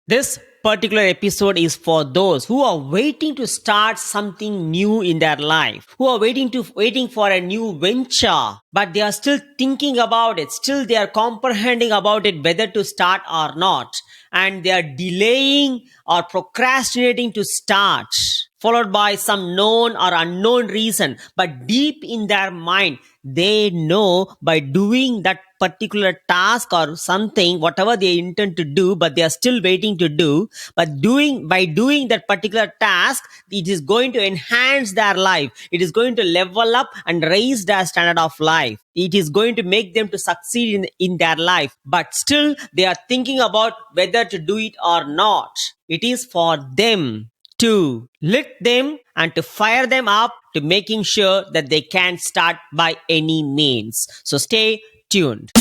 This particular episode is for those who are waiting to start something new in their life, who are waiting for a new venture, but they are still thinking about it, still they are comprehending about it whether to start or not, and they are delaying or procrastinating to start, followed by some known or unknown reason. But deep in their mind, they know by doing that particular task or something, whatever they intend to do, but they are still waiting to do. But by doing that particular task, it is going to enhance their life. It is going to level up and raise their standard of life. It is going to make them to succeed in their life. But still, they are thinking about whether to do it or not. It is for them to lift them and to fire them up to making sure that they can start by any means. So stay tuned.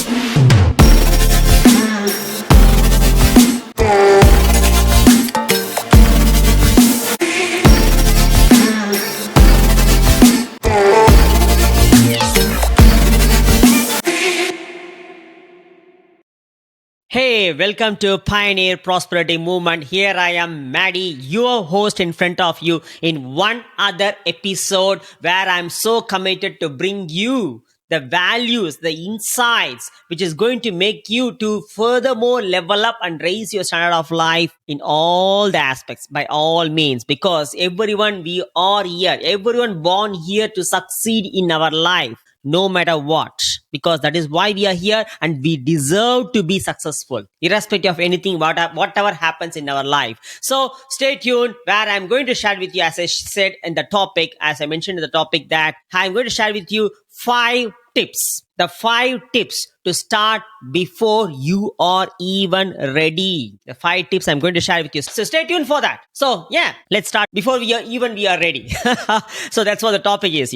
Hey, welcome to Pioneer Prosperity Movement. Here I am, Maddi, your host in front of you in one other episode where I'm so committed to bring you the values, the insights, which is going to make you to furthermore level up and raise your standard of life in all the aspects, by all means, because everyone we are here, everyone born here to succeed in our life, no matter what, because that is why we are here and we deserve to be successful irrespective of anything, whatever happens in our life. So stay tuned where I'm going to share with you, as I said in the topic, as I mentioned in the topic, that I'm going to share with you 5 tips, the 5 tips to start before you are even ready. The 5 tips I'm going to share with you. So stay tuned for that. So yeah, let's start before we are ready. So that's what the topic is,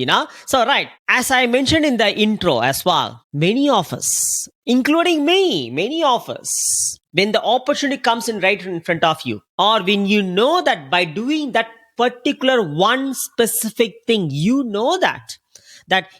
So right, as I mentioned in the intro as well, many of us, including me, many of us, when the opportunity comes in right in front of you, or when you know that by doing that particular one specific thing, you know that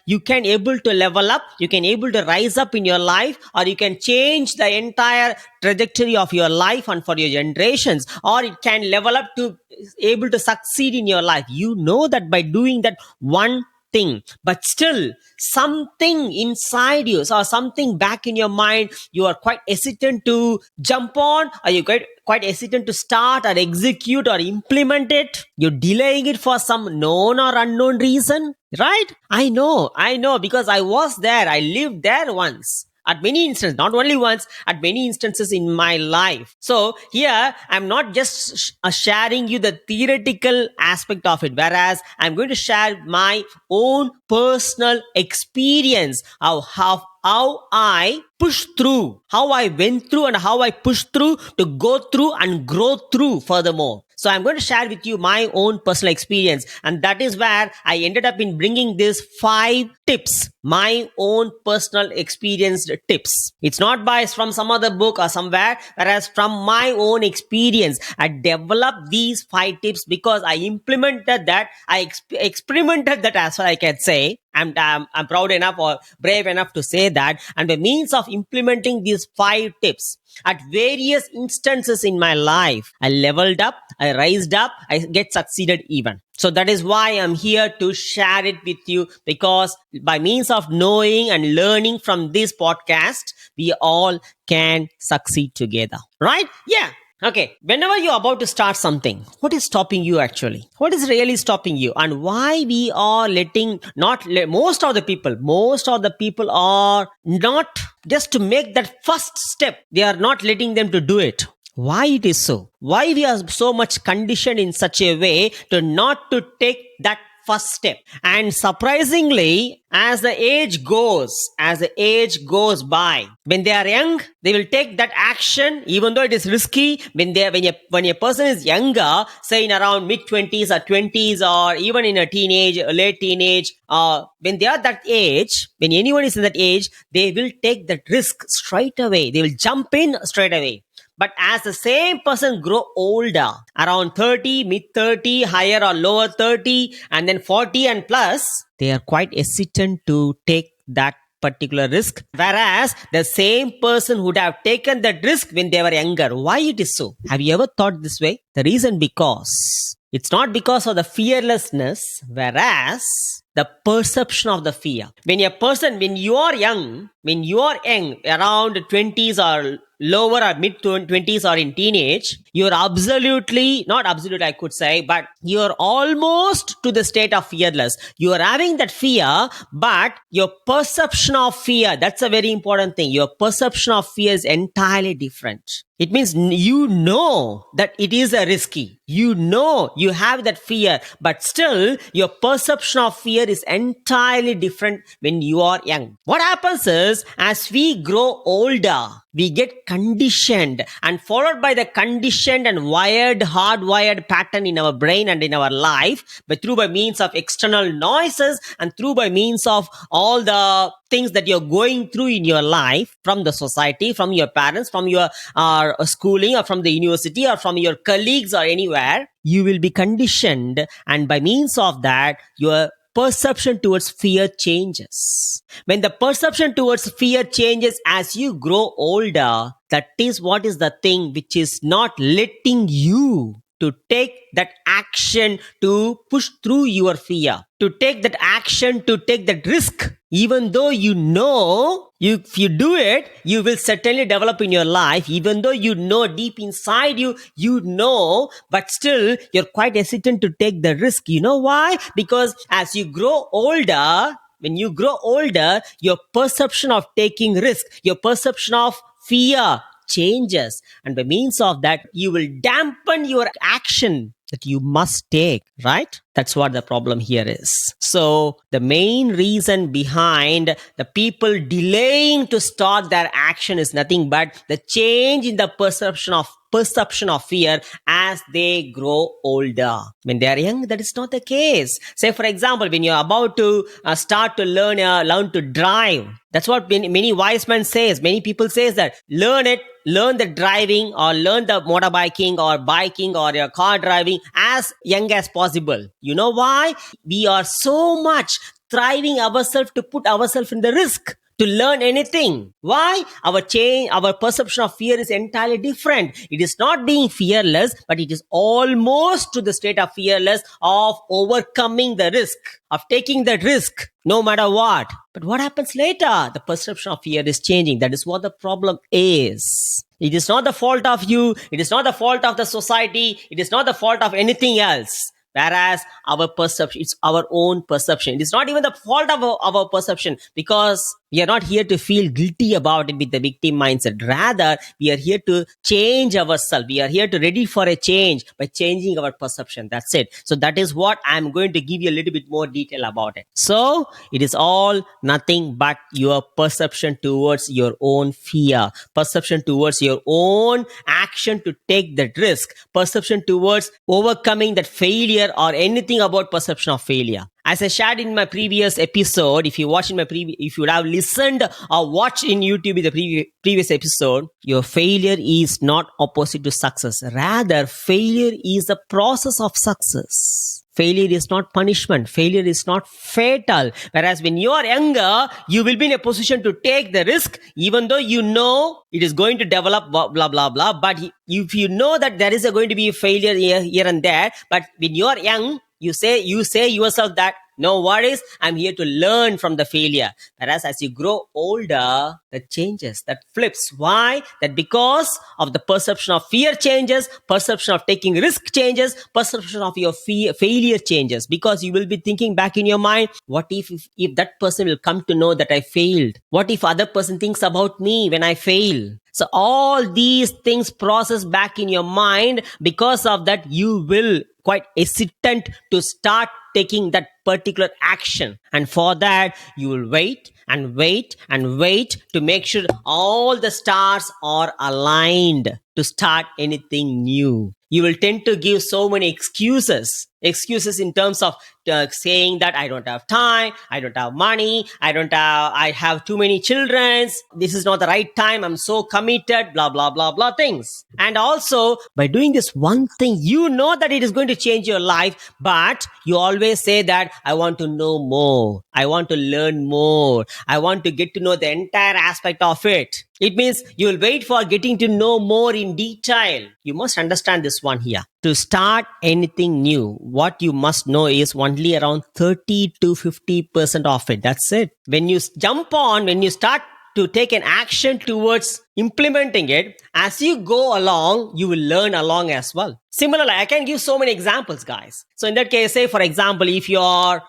you can able to level up, you can able to rise up in your life, or you can change the entire trajectory of your life and for your generations, or it can level up to able to succeed in your life. You know that by doing that one thing, but still something inside you or something back in your mind, you are quite hesitant to jump on, or you quite hesitant to start or execute or implement it. You're delaying it for some known or unknown reason, right? I know, because I was there. I lived there once. At many instances, not only once, at many instances in my life. So here, I'm not just sharing you the theoretical aspect of it, whereas I'm going to share my own personal experience of how I pushed through, how I went through and how I pushed through to go through and grow through furthermore. So I'm going to share with you my own personal experience, and that is where I ended up in bringing these 5 tips, my own personal experienced tips. It's not from some other book or somewhere, whereas from my own experience, I developed these 5 tips because I implemented that, I experimented that as well, I can say. I'm proud enough or brave enough to say that. And by means of implementing these 5 tips at various instances in my life, I leveled up, I rised up, I get succeeded even. So that is why I'm here to share it with you, because by means of knowing and learning from this podcast, we all can succeed together, right? Yeah. Okay, whenever you're about to start something, what is stopping you actually? What is really stopping you? And why we are most of the people are not just to make that first step. They are not letting them to do it. Why it is so? Why we are so much conditioned in such a way to not to take that first step? And surprisingly, as the age goes by, when they are young, they will take that action even though it is risky. When a person is younger, say in around mid-20s or 20s, or even in a late teenage, when they are that age, when anyone is in that age, they will take that risk straight away. They will jump in straight away. But as the same person grow older, around 30, mid-30, higher or lower 30, and then 40 and plus, they are quite hesitant to take that particular risk, whereas the same person would have taken that risk when they were younger. Why it is so? Have you ever thought this way? The reason because it's not because of the fearlessness, whereas the perception of the fear. When you are young, around 20s or lower or mid 20s or in teenage, you're absolutely, not absolute, I could say, but you're almost to the state of fearless. You are having that fear, but your perception of fear, that's a very important thing. Your perception of fear is entirely different. It means you know that it is a risky. You know you have that fear, but still your perception of fear is entirely different when you are young. What happens is, as we grow older, we get conditioned, and followed by the conditioned and hardwired pattern in our brain and in our life, but through by means of external noises and through by means of all the things that you're going through in your life, from the society, from your parents, from your schooling, or from the university, or from your colleagues, or anywhere, you will be conditioned, and by means of that, your perception towards fear changes. When the perception towards fear changes as you grow older, that is what is the thing which is not letting you to take that action to push through your fear, to take that action, to take that risk, even though you know if you do it, you will certainly develop in your life, even though you know deep inside you know, but still you're quite hesitant to take the risk. You know why? Because as you grow older, when you grow older, your perception of taking risk, your perception of fear changes, and by means of that, you will dampen your action that you must take, right? That's what the problem here is. So the main reason behind the people delaying to start their action is nothing but the change in the perception of fear as they grow older. When they are young, that is not the case. Say, for example, when you're about to start to learn to drive, that's what many wise men says. Many people says that learn the driving, or learn the motorbiking or biking or your car driving as young as possible. You know why? We are so much striving ourselves to put ourselves in the risk to learn anything. Why? Our perception of fear is entirely different. It is not being fearless, but it is almost to the state of fearless, of overcoming the risk, of taking that risk no matter what. But what happens later? The perception of fear is changing. That is what the problem is. It is not the fault of you. It is not the fault of the society. It is not the fault of anything else. Whereas our perception, it's our own perception. It is not even the fault of our perception, because we are not here to feel guilty about it with the victim mindset. Rather, we are here to change ourselves. We are here to ready for a change by changing our perception. That's it. So that is what I'm going to give you a little bit more detail about it. So it is all nothing but your perception towards your own fear, perception towards your own action to take that risk, perception towards overcoming that failure, or anything about perception of failure. As I shared in my previous episode, if you would have listened or watched in YouTube the previous episode, your failure is not opposite to success. Rather, failure is a process of success. Failure is not punishment. Failure is not fatal. Whereas when you are younger, you will be in a position to take the risk, even though you know it is going to develop blah, blah, blah, blah. But if you know that there is going to be a failure here and there, but when you are young, you say yourself that, no worries, I'm here to learn from the failure. Whereas as you grow older, that changes, that flips. Why? That because of the perception of fear changes, perception of taking risk changes, perception of your failure changes. Because you will be thinking back in your mind, what if that person will come to know that I failed? What if other person thinks about me when I fail? So all these things process back in your mind. Because of that, you will quite hesitant to start taking that particular action. And for that, you will wait and wait and wait to make sure all the stars are aligned to start anything new. You will tend to give so many excuses excuses in terms of saying that I don't have time, I don't have money, I have too many children, this is not the right time, I'm so committed, blah, blah, blah, blah things. And also, by doing this one thing, you know that it is going to change your life, but you always say that I want to know more, I want to learn more, I want to get to know the entire aspect of it. It means you will wait for getting to know more in detail. You must understand this one here. To start anything new, what you must know is only around 30 to 50% of it. That's it. When you when you start to take an action towards implementing it, as you go along, you will learn along as well. Similarly, I can give so many examples, guys. So in that case, say for example, if you are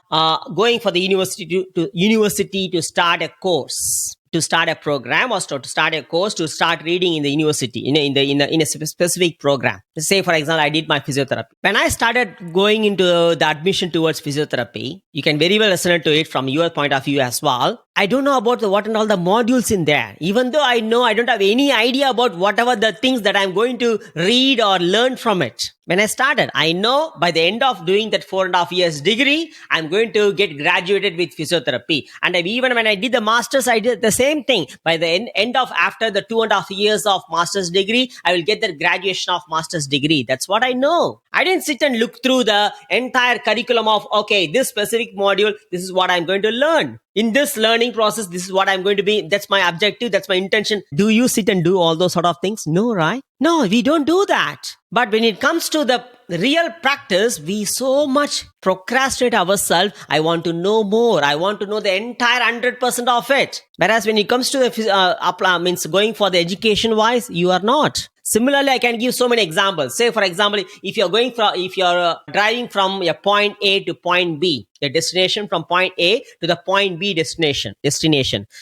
going for the university to start a course, to start a program, or to start a course, to start reading in the university in a specific program. Say for example, I did my physiotherapy. When I started going into the admission towards physiotherapy, you can very well listen to it from your point of view as well. I don't know about what and all the modules in there. Even though I know, I don't have any idea about whatever the things that I'm going to read or learn from it. When I started, I know by the end of doing that 4.5 years degree, I'm going to get graduated with physiotherapy. And even when I did the master's, I did the same thing. By the end of after the 2.5 years of master's degree, I will get the graduation of master's degree. That's what I know. I didn't sit and look through the entire curriculum of, okay, this specific module, this is what I'm going to learn. In this learning process, this is what I'm going to be. That's my objective. That's my intention. Do you sit and do all those sort of things? No, right? No, we don't do that. But when it comes to the real practice, we so much procrastinate ourselves. I want to know more. I want to know the entire 100% of it. Whereas when it comes to the going for the education wise, you are not. Similarly, I can give so many examples. Say, for example, if you're driving from a point A to point B, the destination from point A to the point B destination,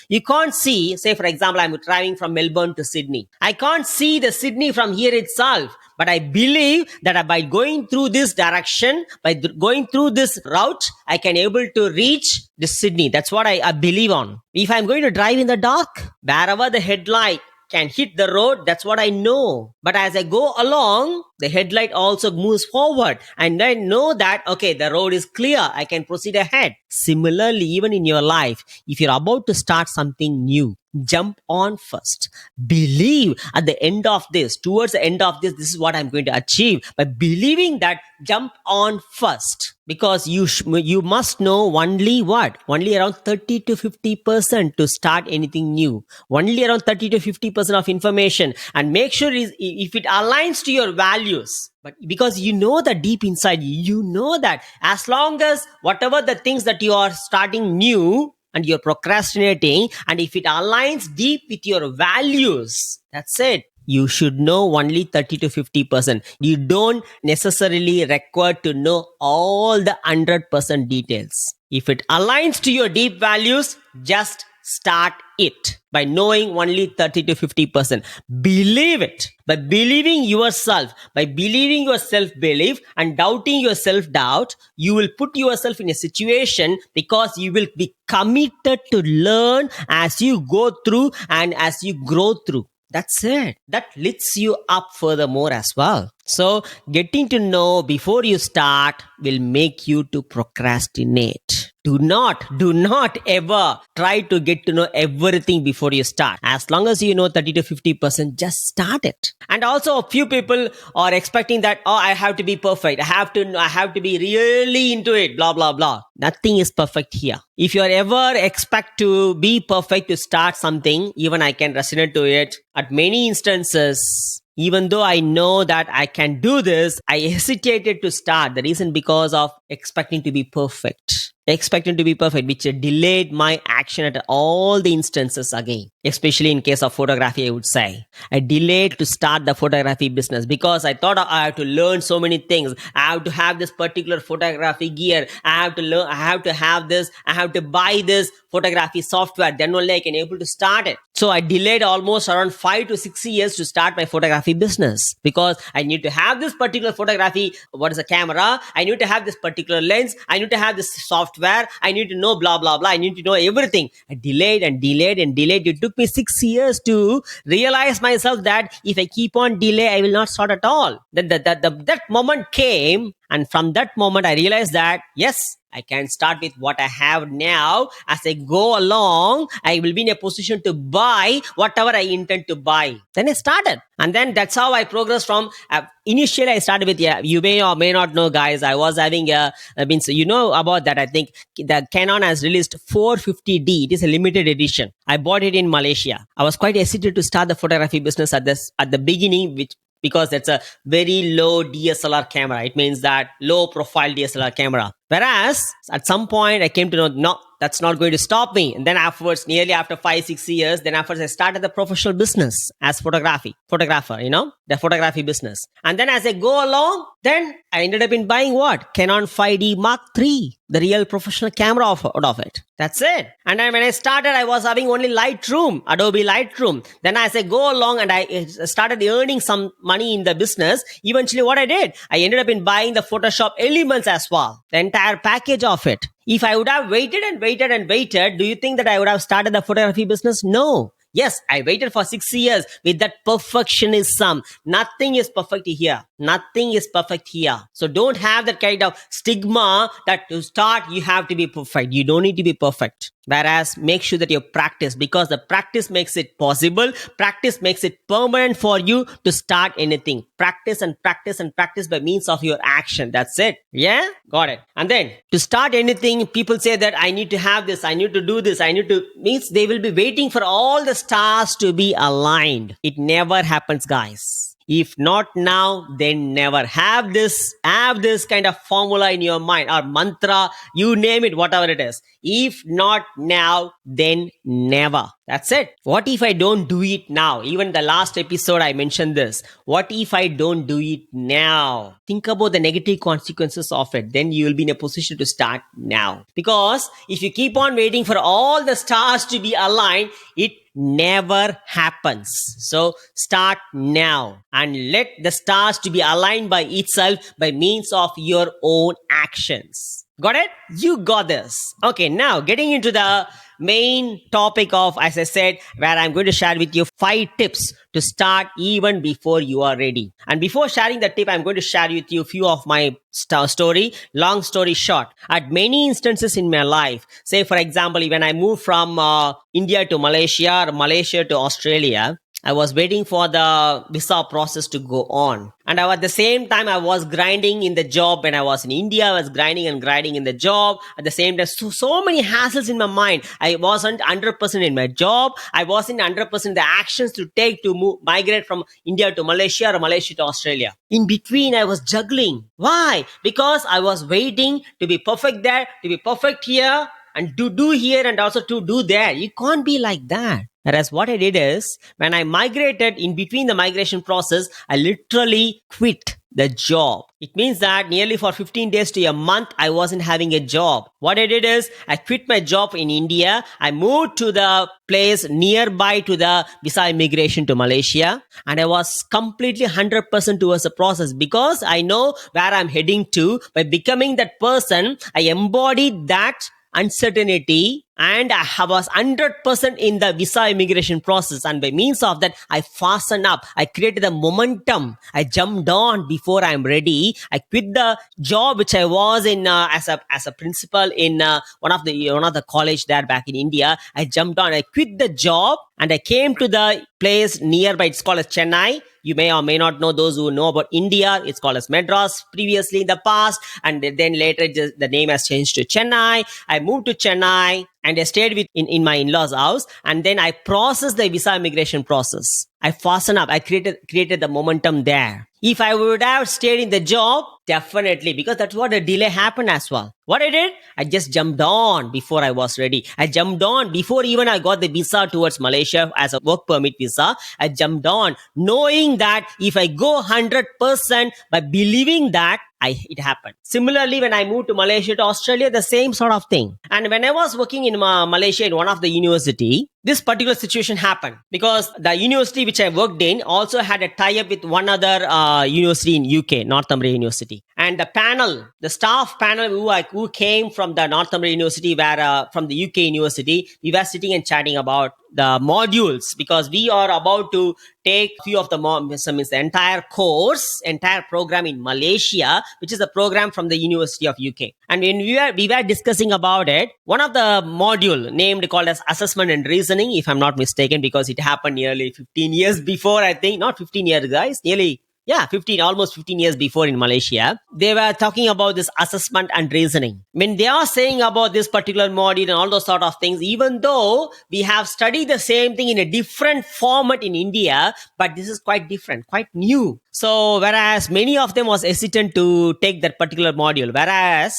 you can't see, say, for example, I'm driving from Melbourne to Sydney. I can't see the Sydney from here itself. But I believe that by going through this direction, by going through this route, I can able to reach the Sydney. That's what I believe on. If I'm going to drive in the dark, wherever the headlight can hit the road, that's what I know. But as I go along, the headlight also moves forward, and I know that, okay, the road is clear, I can proceed ahead. Similarly, even in your life, if you're about to start something new, jump on first. Believe at the end of this, towards the end of this is what I'm going to achieve. By believing that, jump on first. Because you must know only around 30 to 50% to start anything new. Only around 30 to 50% of information. And make sure if it aligns to your values. But because you know that deep inside you know that as long as whatever the things that you are starting new and you're procrastinating, and if it aligns deep with your values, that's it. You should know only 30 to 50%. You don't necessarily require to know all the 100% details. If it aligns to your deep values, just start it by knowing only 30 to 50%. Believe it. By believing yourself, by believing your self-belief and doubting your self-doubt, you will put yourself in a situation because you will be committed to learn as you go through and as you grow through. That's it. That lifts you up furthermore as well. So getting to know before you start will make you to procrastinate. Do not ever try to get to know everything before you start. As long as you know 30 to 50%, just start it. And also a few people are expecting that, I have to be perfect. I have to be really into it, blah, blah, blah. Nothing is perfect here. If you ever expect to be perfect to start something, even I can resonate to it. At many instances, even though I know that I can do this, I hesitated to start. The reason because of expecting to be perfect, which delayed my action at all the instances again. Especially in case of photography, I would say. I delayed to start the photography business because I thought I have to learn so many things. I have to have this particular photography gear. I have to learn, I have to have this, I have to buy this photography software. Then only I can able to start it. So I delayed almost around 5 to 6 years to start my photography business, because I need to have this particular photography. What is a camera? I need to have this particular lens. I need to have this software. I need to know blah, blah, blah. I need to know everything. I delayed and delayed and delayed. It took me 6 years to realize myself that if I keep on delay, I will not start at all. Then that moment came, and from that moment, I realized that yes, I can start with what I have now. As I go along, I will be in a position to buy whatever I intend to buy. Then I started. And then that's how I progressed from, initially I started with, you may or may not know, guys, I was having you know about that. I think the Canon has released 450D. It is a limited edition. I bought it in Malaysia. I was quite hesitant to start the photography business at the beginning, because that's a very low DSLR camera. It means that low profile DSLR camera. Whereas at some point I came to know, no, that's not going to stop me. And then afterwards, nearly after 5-6 years, then afterwards I started the professional business as photographer, the photography business. And then as I go along, then I ended up in buying what? Canon 5D Mark III, the real professional camera out of it. That's it. And then when I started, I was having only Lightroom, Adobe Lightroom. Then as I go along and I started earning some money in the business, eventually what I did, I ended up in buying the Photoshop elements as well, the entire package of it. If I would have waited and waited and waited, do you think that I would have started the photography business? No. Yes, I waited for 6 years with that perfectionism. Nothing is perfect here. Nothing is perfect here. So don't have that kind of stigma that to start, you have to be perfect. You don't need to be perfect. Whereas make sure that you practice, because the practice makes it possible. Practice makes it permanent for you to start anything. Practice and practice and practice by means of your action. That's it. Yeah? Got it. And then to start anything, people say that I need to have this, I need to do this, means they will be waiting for all the stars to be aligned. It never happens, guys. If not now, then never. Have this kind of formula in your mind, or mantra, you name it, whatever it is. If not now, then never. That's it. What if I don't do it now? Even the last episode, I mentioned this. What if I don't do it now? Think about the negative consequences of it. Then you will be in a position to start now. Because if you keep on waiting for all the stars to be aligned, it never happens. So start now and let the stars to be aligned by itself by means of your own actions. Got it? You got this. Okay, now getting into the main topic of, as I said, where I'm going to share with you 5 tips to start even before you are ready. And before sharing the tip, I'm going to share with you a few of my story. Long story short, at many instances in my life, say for example, when I moved from India to Malaysia, or Malaysia to Australia, I was waiting for the visa process to go on. And at the same time, I was grinding in the job. When I was in India, I was grinding in the job. At the same time, so many hassles in my mind. I wasn't 100% in my job. I wasn't 100% the actions to take to migrate from India to Malaysia or Malaysia to Australia. In between, I was juggling. Why? Because I was waiting to be perfect there, to be perfect here, and to do here and also to do there. You can't be like that. Whereas what I did is, when I migrated, in between the migration process, I literally quit the job. It means that nearly for 15 days to a month, I wasn't having a job. What I did is, I quit my job in India. I moved to the place nearby to the visa immigration to Malaysia. And I was completely 100% towards the process, because I know where I'm heading to. By becoming that person, I embodied that uncertainty, and I was 100% in the visa immigration process. And by means of that, I fastened up. I created the momentum. I jumped on before I'm ready. I quit the job which I was in as a principal in one of the college there back in India. I jumped on. I quit the job and I came to the place nearby. It's called as Chennai. You may or may not know, those who know about India, it's called as Madras previously in the past, and then later the name has changed to Chennai. I moved to Chennai and I stayed in my in-laws' house, and then I processed the visa immigration process. I fastened up. I created the momentum there. If I would have stayed in the job, Definitely, because that's what a delay happened as well. What I did, I just jumped on before I was ready. I jumped on before even I got the visa towards Malaysia as a work permit visa. I jumped on knowing that if I go 100% by believing that it happened. Similarly, when I moved to Malaysia to Australia, the same sort of thing. And when I was working in Malaysia in one of the university, this particular situation happened because the university which I worked in also had a tie-up with one other university in UK, North American University. And the staff panel who came from the North American University, from the UK University, we were sitting and chatting about the modules because we are about to take a few of the entire program in Malaysia, which is a program from the University of UK. And when we were discussing about it, one of the module called as assessment and reasoning, if I'm not mistaken, because it happened nearly 15 years before, I think, not 15 years, guys, almost 15 years before in Malaysia, they were talking about this assessment and reasoning. When they are saying about this particular module and all those sort of things, even though we have studied the same thing in a different format in India, but this is quite different, quite new. So, whereas many of them was hesitant to take that particular module, whereas,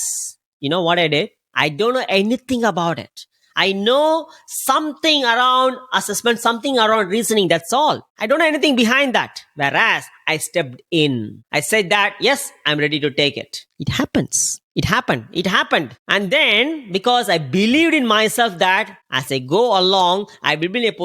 you know what I did? I don't know anything about it. I know something around assessment, something around reasoning. That's all. I don't know anything behind that. Whereas I stepped in. I said that, yes, I'm ready to take it. It happens. It happened. And then because I believed in myself that as I go along, I will be in a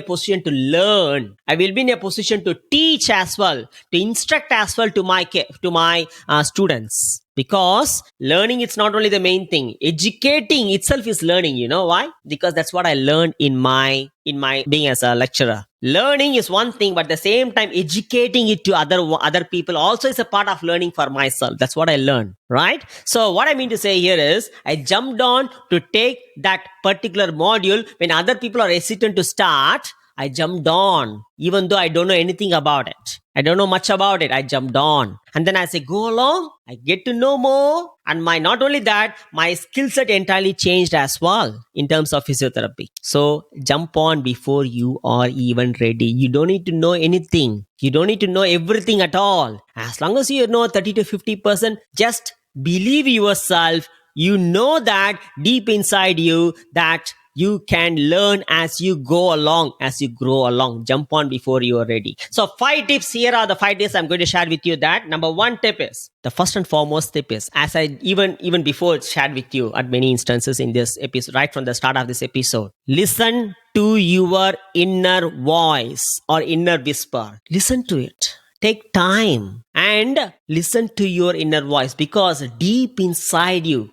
position to learn. I will be in a position to teach as well, to instruct as well to my students. Because learning, it's not only the main thing. Educating itself is learning. You know why? Because that's what I learned in my being as a lecturer. Learning is one thing, but at the same time, educating it to other people also is a part of learning for myself. That's what I learned, right? So what I mean to say here is, I jumped on to take that particular module when other people are hesitant to start. I jumped on, even though I don't know anything about it. I don't know much about it. I jumped on. And then as I go along, I get to know more. And not only that, my skill set entirely changed as well in terms of physiotherapy. So jump on before you are even ready. You don't need to know anything. You don't need to know everything at all. As long as you know 30 to 50%, just believe yourself. You know that deep inside you that you can learn as you go along, as you grow along. Jump on before you are ready. So 5 tips. Here are the 5 tips I'm going to share with you. That number 1 tip is, the first and foremost tip is, as I even before shared with you at many instances in this episode, right from the start of this episode, listen to your inner voice or inner whisper. Listen to it. Take time and listen to your inner voice, because deep inside you,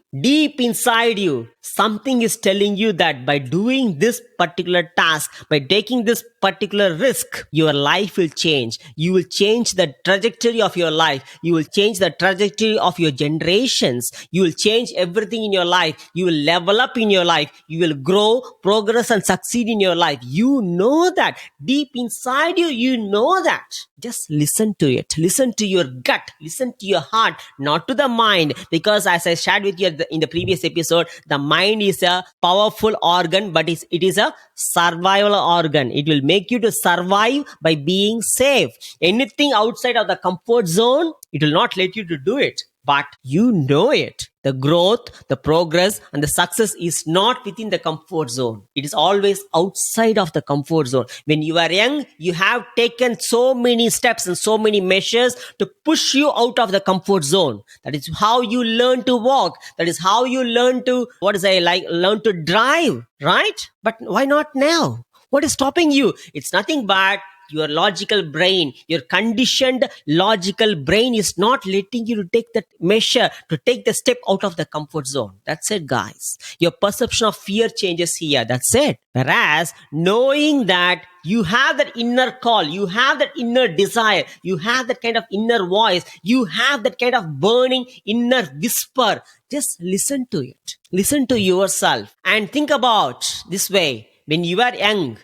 something is telling you that by doing this particular task, by taking this particular risk, your life will change. You will change the trajectory of your life. You will change the trajectory of your generations. You will change everything in your life. You will level up in your life. You will grow, progress, and succeed in your life. You know that. Deep inside you, you know that. Just listen to it. Listen to your gut. Listen to your heart, not to the mind. Because as I shared with you in the previous episode, the mind is a powerful organ, but it is a survival organ. It will make you to survive by being safe. Anything outside of the comfort zone, it will not let you to do it. But you know it. The growth, the progress, and the success is not within the comfort zone. It is always outside of the comfort zone. When you are young, you have taken so many steps and so many measures to push you out of the comfort zone. That is how you learn to walk. That is how you learn to, learn to drive, right? But why not now? What is stopping you? It's nothing but your logical brain, your conditioned logical brain is not letting you to take that measure, to take the step out of the comfort zone. That's it, guys. Your perception of fear changes here. That's it. Whereas knowing that you have that inner call, you have that inner desire, you have that kind of inner voice, you have that kind of burning inner whisper, just listen to it. Listen to yourself and think about this way. When you are young,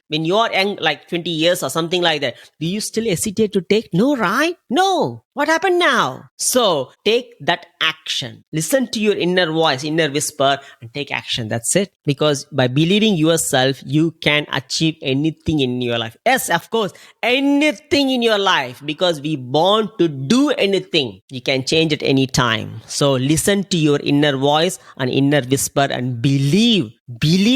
like 20 years or something like that, do you still hesitate to take? No, right? No. What happened now? So take that action. Listen to your inner voice, inner whisper, and take action. That's it. Because by believing yourself, you can achieve anything in your life. Yes, of course, anything in your life. Because we born to do anything. You can change at any time. So listen to your inner voice and inner whisper and believe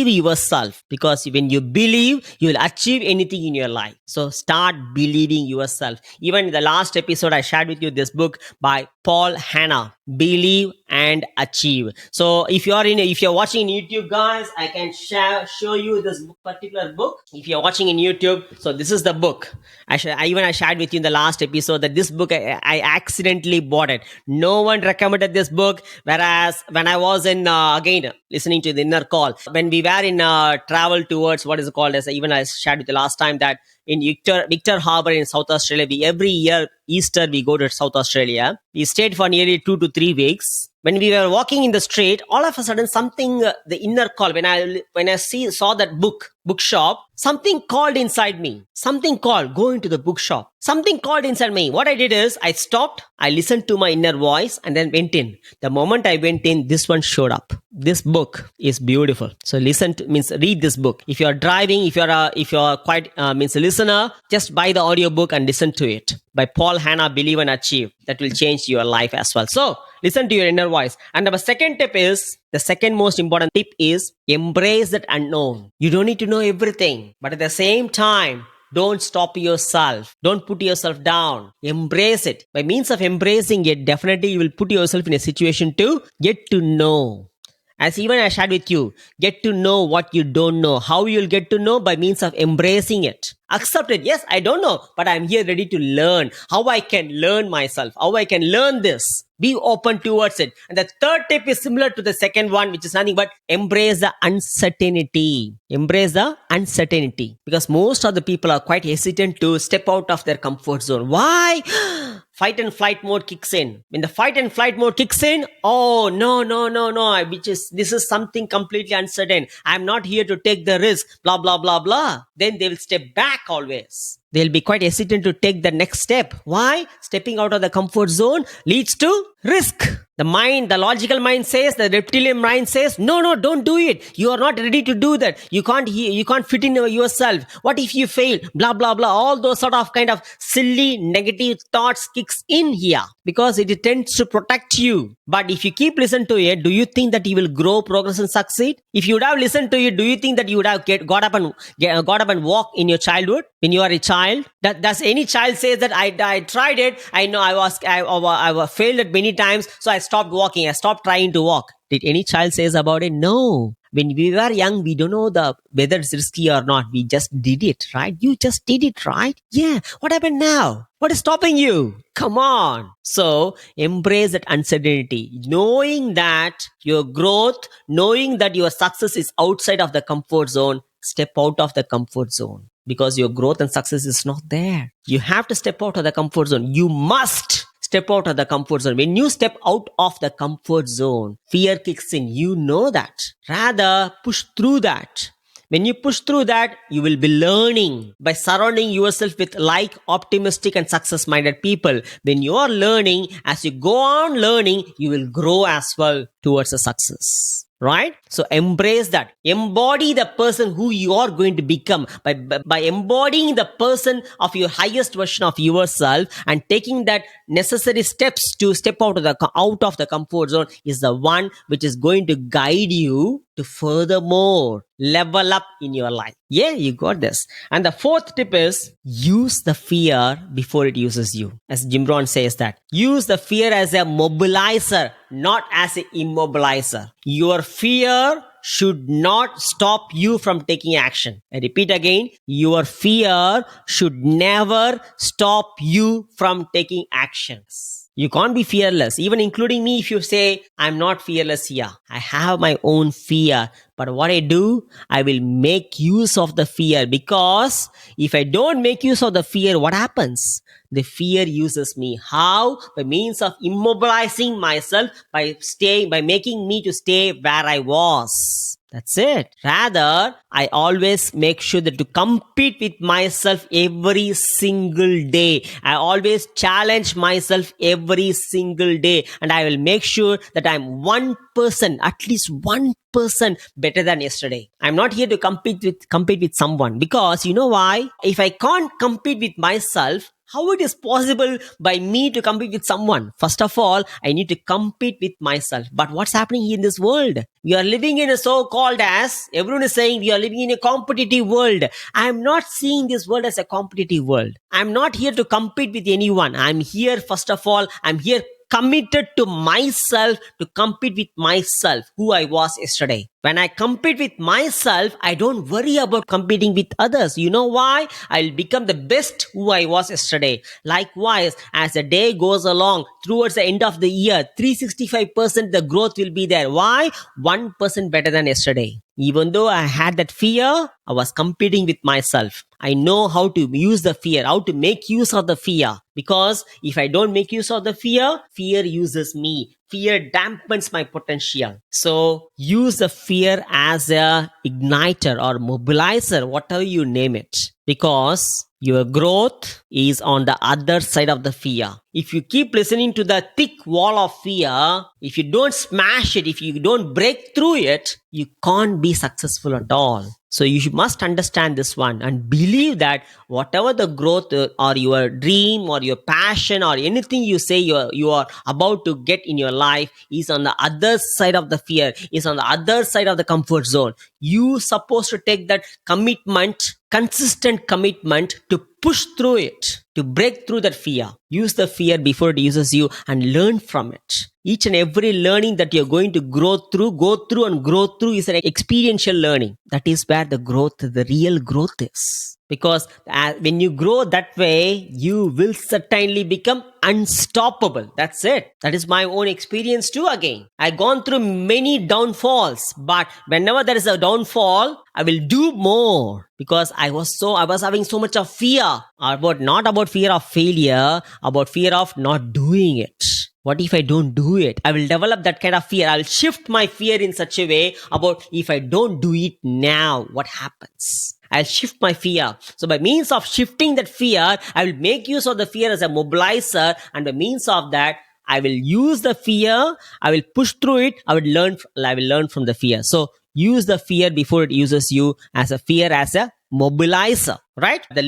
yourself, because when you believe, you will achieve anything in your life. So start believing yourself. Even in the last episode, I shared with you this book by Paul Hanna, Believe and Achieve. So if you're watching in YouTube, guys, I can show you this particular book. If you're watching in YouTube, so this is the book. I shared with you in the last episode that this book, I accidentally bought it. No one recommended this book. Whereas when I was in again listening to the inner call, when we were in travel towards what is it called, as even I shared with you last time, that in Victor Harbor in South Australia, every year Easter we go to South Australia. We stayed for nearly 2 to 3 weeks. When we were walking in the street, all of a sudden something, the inner call, when I saw that bookshop, something called inside me. Something called, go into the bookshop. Something called inside me. What I did is I stopped, I listened to my inner voice, and then went in. The moment I went in, this one showed up. This book is beautiful. So read this book. If you are driving, if you are quite a listener, just buy the audiobook and listen to it. By Paul Hanna, Believe and Achieve. That will change your life as well. So listen to your inner voice. And our second tip is, the second most important tip is, embrace that unknown. You don't need to know everything, but at the same time, don't stop yourself. Don't put yourself down. Embrace it. By means of embracing it, definitely you will put yourself in a situation to get to know. As even I shared with you, get to know what you don't know. How you'll get to know? By means of embracing it. Accept it. Yes, I don't know, but I'm here ready to learn. How I can learn myself. How I can learn this. Be open towards it. And the third tip is similar to the second one, which is nothing but embrace the uncertainty. Embrace the uncertainty. Because most of the people are quite hesitant to step out of their comfort zone. Why? Fight and flight mode kicks in. When the fight and flight mode kicks in, oh, no. This is something completely uncertain. I'm not here to take the risk, blah, blah, blah, blah. Then they will step back always. They'll be quite hesitant to take the next step. Why? Stepping out of the comfort zone leads to risk. The logical mind says, the reptilian mind says, no, don't do it. You are not ready to do that. You can't fit in yourself. What if you fail? Blah, blah, blah. All those sort of kind of silly negative thoughts kicks in here, because it tends to protect you. But if you keep listening to it, do you think that you will grow, progress and succeed? If you would have listened to it, do you think that you would have got up and walk in your childhood when you are a child? Does any child say that I tried it? I know I failed it many times, so I stopped walking. I stopped trying to walk. Did any child says about it? No. When we were young, we don't know whether it's risky or not. We just did it, right? You just did it, right? Yeah. What happened now? What is stopping you? Come on. So embrace that uncertainty. Knowing that your growth, knowing that your success is outside of the comfort zone, step out of the comfort zone. Because your growth and success is not there. You have to step out of the comfort zone. You must step out of the comfort zone. When you step out of the comfort zone, fear kicks in. You know that. Rather, push through that. When you push through that, you will be learning by surrounding yourself with optimistic and success-minded people. When you are learning, as you go on learning, you will grow as well towards a success. Right? So embrace that. Embody the person who you are going to become by embodying the person of your highest version of yourself and taking that necessary steps to step out of the comfort zone is the one which is going to guide you to furthermore level up in your life. Yeah, you got this. And the fourth tip is use the fear before it uses you. As Jim Rohn says that. Use the fear as a mobilizer, not as an immobilizer. Your fear should not stop you from taking action. I repeat again, your fear should never stop you from taking actions. You can't be fearless, even including me. If you say, I'm not fearless here, I have my own fear. But what I do, I will make use of the fear, because if I don't make use of the fear, what happens? The fear uses me. How? By means of immobilizing myself, by making me to stay where I was. That's it. Rather, I always make sure that to compete with myself every single day. I always challenge myself every single day, and I will make sure that I'm 1%, at least 1% better than yesterday. I'm not here to compete with someone, because you know why? If I can't compete with myself, how it is possible by me to compete with someone? First of all, I need to compete with myself. But what's happening here in this world? We are living in a so-called, as everyone is saying, we are living in a competitive world. I am not seeing this world as a competitive world. I'm not here to compete with anyone. I'm here, first of all, I'm here committed to myself, to compete with myself, who I was yesterday. When I compete with myself, I don't worry about competing with others. You know why? I'll become the best who I was yesterday. Likewise, as the day goes along, towards the end of the year, 365% the growth will be there. Why? 1% better than yesterday. Even though I had that fear, I was competing with myself. I know how to use the fear, how to make use of the fear. Because if I don't make use of the fear, fear uses me. Fear dampens my potential. So use the fear as a igniter or mobilizer, whatever you name it. Because your growth is on the other side of the fear. If you keep listening to the thick wall of fear, if you don't smash it, if you don't break through it, you can't be successful at all. So you must understand this one and believe that whatever the growth or your dream or your passion or anything you say you are about to get in your life is on the other side of the fear, is on the other side of the comfort zone. You supposed to take that commitment, consistent commitment to push through it, to break through that fear. Use the fear before it uses you and learn from it. Each and every learning that you're going to go through is an experiential learning. That is where the real growth is. Because when you grow that way, you will certainly become unstoppable. That's it. That is my own experience too again. I've gone through many downfalls, but whenever there is a downfall, I will do more, because I was having so much of fear, not about fear of failure, about fear of not doing it. What if I don't do it? I will develop that kind of fear. I will shift my fear in such a way about if I don't do it now, what happens? I'll shift my fear. So by means of shifting that fear, I will make use of the fear as a mobilizer, and by means of that, I will use the fear, I will push through it, I will learn from the fear. So use the fear before it uses you, as a fear as a mobilizer, right? The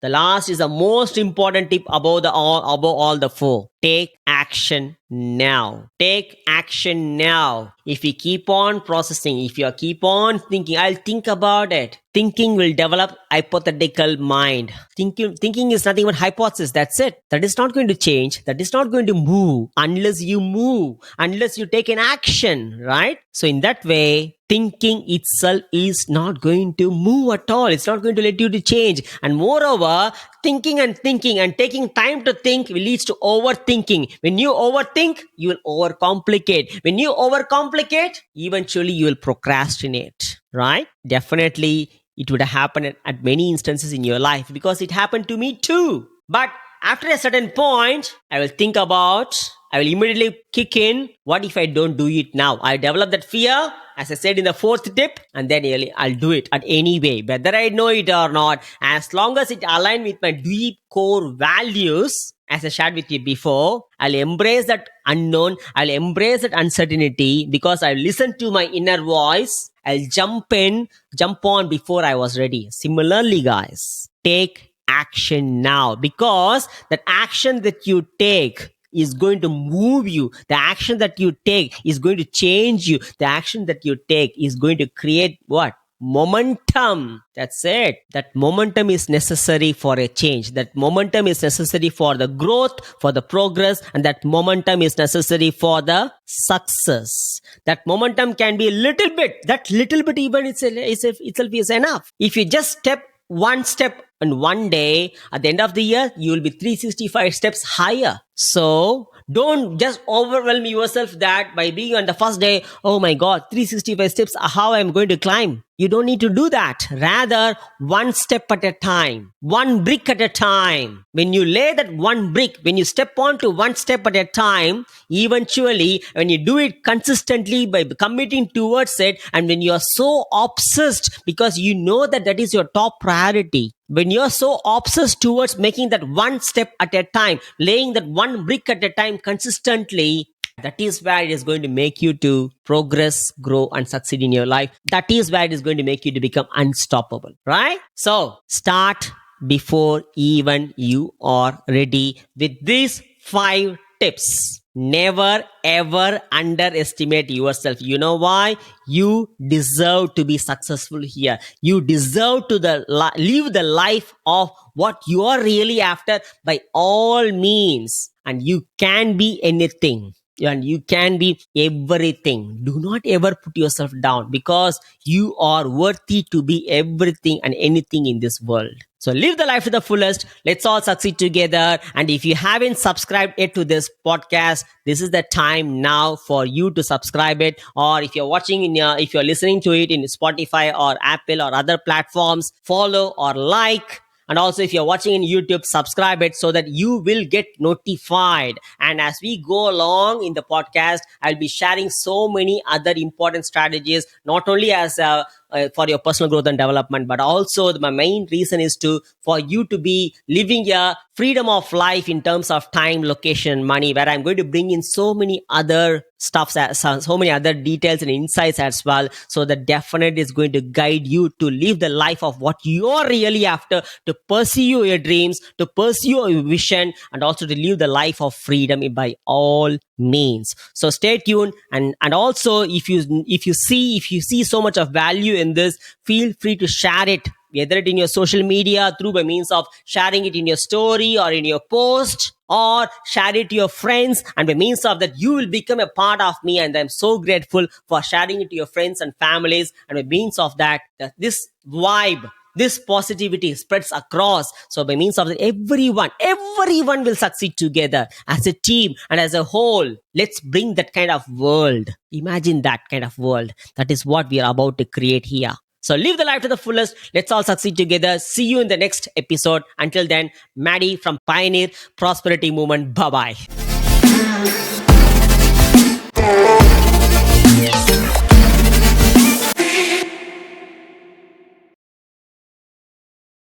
last is the most important tip above all the four. Take action now. Take action now. If you keep on processing, if you keep on thinking, I'll think about it. Thinking will develop hypothetical mind. Thinking is nothing but hypothesis. That's it. That is not going to change. That is not going to move unless you move, unless you take an action, right? So in that way, thinking itself is not going to move at all. It's not going to let you to change. And moreover, thinking and taking time to think will leads to overthinking. When you overthink, you will overcomplicate. When you overcomplicate, eventually you will procrastinate, right? Definitely, it would happen at many instances in your life, because it happened to me too. But after a certain point, I will immediately kick in. What if I don't do it now? I develop that fear, as I said in the fourth tip, and then I'll do it at any way, whether I know it or not. As long as it aligns with my deep core values, as I shared with you before, I'll embrace that unknown. I'll embrace that uncertainty, because I'll listen to my inner voice. I'll jump on before I was ready. Similarly, guys, take action now, because that action that you take is going to move you. The action that you take is going to change you. The action that you take is going to create what? Momentum. That's it. That momentum is necessary for a change. That momentum is necessary for the growth, for the progress, and that momentum is necessary for the success. That momentum can be a little bit. That little bit even itself is enough. If you just one step and one day, at the end of the year, you will be 365 steps higher. So Don't just overwhelm yourself that by being on the first day, oh my God, 365 steps, how I'm going to climb. You don't need to do that. Rather, one step at a time, one brick at a time. When you lay that one brick, when you step onto one step at a time, eventually, when you do it consistently by committing towards it, and when you are so obsessed because you know that that is your top priority, when you're so obsessed towards making that one step at a time, laying that one brick at a time consistently, that is where it is going to make you to progress, grow, and succeed in your life. That is where it is going to make you to become unstoppable, right? So start before even you are ready with these 5 tips. Never ever underestimate yourself. You know why? You deserve to be successful here. You deserve to live the life of what you are really after by all means. And you can be anything. And you can be everything. Do not ever put yourself down, because you are worthy to be everything and anything in this world. So live the life to the fullest. Let's all succeed together. And if you haven't subscribed yet to this podcast, this is the time now for you to subscribe it. Or if you're watching if you're listening to it in Spotify or Apple or other platforms, follow or like. And also, if you're watching in YouTube, subscribe it so that you will get notified. And as we go along in the podcast, I'll be sharing so many other important strategies, not only as for your personal growth and development, but also my main reason is for you to be living a freedom of life in terms of time, location, money, where I'm going to bring in so many other stuffs, so many other details and insights as well. So that definitely is going to guide you to live the life of what you're really after, to pursue your dreams, to pursue your vision, and also to live the life of freedom by all means. So stay tuned. And also, if you see so much of value in this, feel free to share it, whether it in your social media through by means of sharing it in your story or in your post, or share it to your friends. And by means of that, you will become a part of me. And I'm so grateful for sharing it to your friends and families. And by means of that this vibe, this positivity spreads across. So by means of that, everyone will succeed together as a team and as a whole. Let's bring that kind of world. Imagine that kind of world. That is what we are about to create here. So live the life to the fullest. Let's all succeed together. See you in the next episode. Until then, Maddi from Pioneer Prosperity Movement. Bye-bye.